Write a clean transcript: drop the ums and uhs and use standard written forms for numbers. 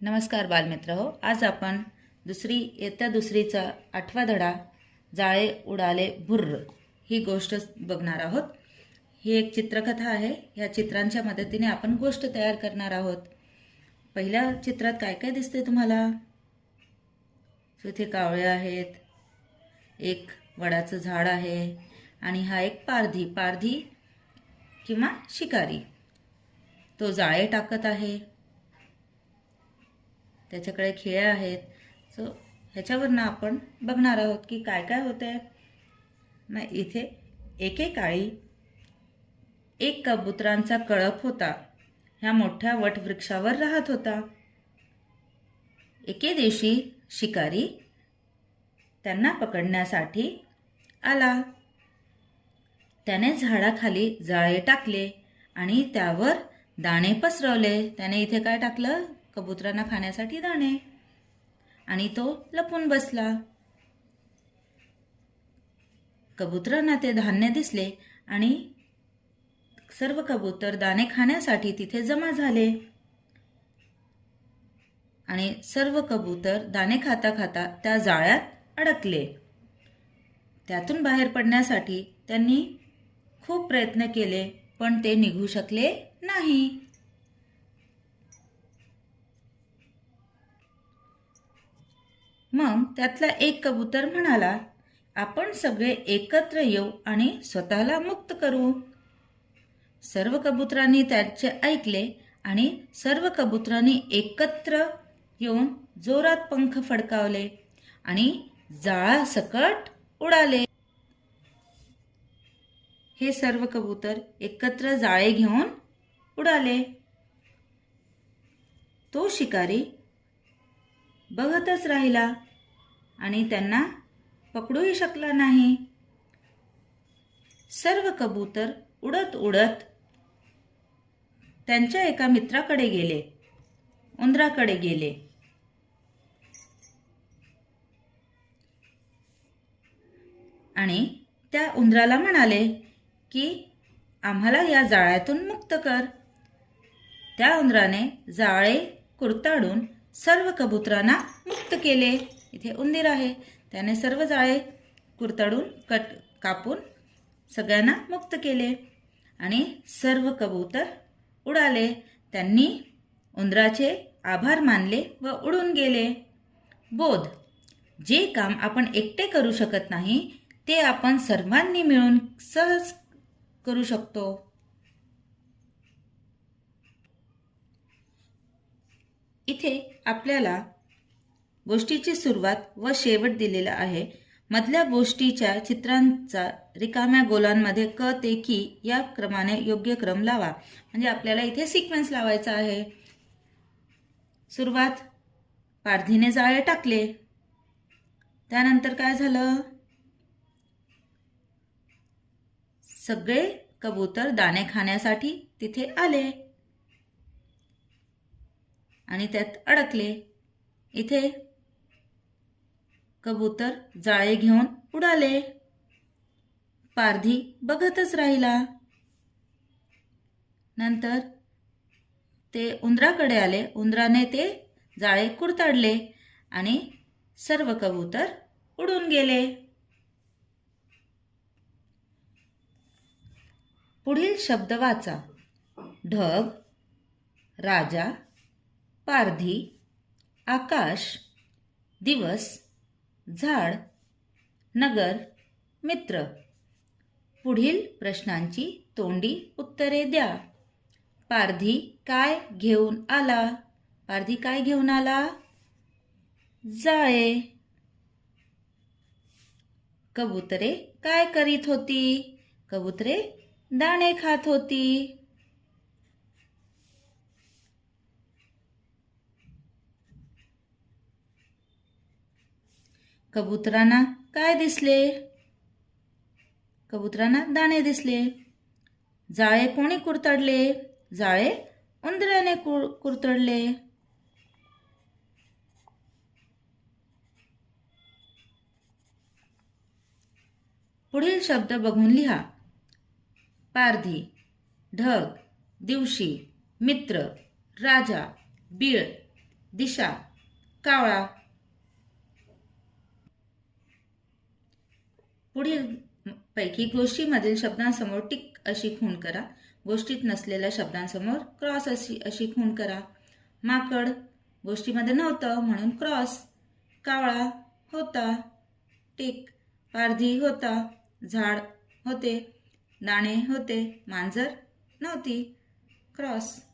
नमस्कार बालमित्र हो. आज आपण इयत्ता दुसरीचा 8वा धडा जाळे उडाले भुर्र ही गोष्ट बघणार आहोत. ही एक चित्रकथा आहे. या चित्रांच्या मदतीने आपण गोष्ट तयार करणार आहोत. पहिल्या चित्रात काय काय दिसते तुम्हाला? इथे कावळे आहेत, एक वडाचं झाड आहे आणि हा एक पारधी किंवा शिकारी. तो जाळे टाकत आहे. त्याच्याकडे खिळे आहेत. सो ह्याच्यावरनं आपण बघणार आहोत की काय काय होतंय. मग इथे एकेकाळी एक कबुतरांचा कळप होता. ह्या मोठ्या वटवृक्षावर राहत होता. एके दिवशी शिकारी त्यांना पकडण्यासाठी आला. त्याने झाडाखाली जाळे टाकले आणि त्यावर दाणे पसरवले. त्याने इथे काय टाकलं? कबुतरांना खाण्यासाठी दाणे. आणि तो लपून बसला. कबुतरांना ते धान्य दिसले आणि सर्व कबूतर दाणे खाण्यासाठी तिथे जमा झाले. आणि सर्व कबूतर दाणे खाता खाता त्या जाळ्यात अडकले. त्यातून बाहेर पडण्यासाठी त्यांनी खूप प्रयत्न केले, पण ते निघू शकले नाही. मग त्यातला एक कबूतर म्हणाला, आपण सगळे एकत्र येऊ आणि स्वतःला मुक्त करू. सर्व कबुतरांनी त्याचे ऐकले आणि सर्व कबुतरांनी एकत्र येऊन जोरात पंख फडकावले आणि जाळासकट उडाले. हे सर्व कबूतर एकत्र जाळे घेऊन उडाले. तो शिकारी बघतच राहिला आणि त्यांना पकडूही शकला नाही. सर्व कबूतर उडत उडत त्यांच्या एका मित्राकडे गेले, उंदराकडे गेले. आणि त्या उंदराला म्हणाले की आम्हाला या जाळ्यातून मुक्त कर. त्या उंदराने जाळे कुरताडून सर्व कबुतरांना मुक्त केले. इथे उंदीर आहे. त्याने सर्व जाळे कुरताडून कापून सगळ्यांना मुक्त केले आणि सर्व कबूतर उडाले. त्यांनी उंदराचे आभार मानले व उडून गेले. बोध: जे काम आपण एकटे करू शकत नाही ते आपण सर्वांनी मिळून सहज करू शकतो. इथे आपल्याला गोष्टीची सुरुवात व शेवट दिलेला आहे. मधल्या गोष्टीच्या चित्रांचा रिकाम्या गोलांमध्ये क ते की या क्रमाने योग्य क्रम लावा. म्हणजे आपल्याला इथे सिक्वेन्स लावायचा आहे. सुरुवात: पारधीने जाळे टाकले. त्यानंतर काय झालं? सगळे कबूतर दाणे खाण्यासाठी तिथे आले आणि त्यात अडकले. इथे कबूतर जाळे घेऊन उडाले. पारधी बघतच राहिला. नंतर ते उंदराकडे आले. उंदराने ते जाळे कुरताडले आणि सर्व कबूतर उडून गेले. पुढील शब्द वाचा. ढग, राजा, पारधी, आकाश, दिवस, झाड, नगर, मित्र. पुढील प्रश्नांची तोंडी उत्तरे द्या. पारधी काय घेऊन आला? पारधी काय घेऊन आला? जाळे. कबुतरे काय करीत होती? कबुतरे दाणे खात होती. कबुतरांना काय दिसले? कबुतरांना दाणे दिसले. जाळे कोणी कुरतडले? जाळे उंदराने कुरतडले. पुढील शब्द बघून लिहा. पारधी, ढग, दिवशी, मित्र, राजा, बीळ, दिशा कावळा. पुढील पैकी गोष्टीमधील शब्दांसमोर टिक अशी खूण करा. गोष्टीत नसलेल्या शब्दांसमोर क्रॉस अशी खूण करा. माकड गोष्टीमध्ये नव्हतं म्हणून क्रॉस. कावळा होता, टिक. पारधी होता, झाड होते, दाणे होते, मांजर नव्हती, क्रॉस.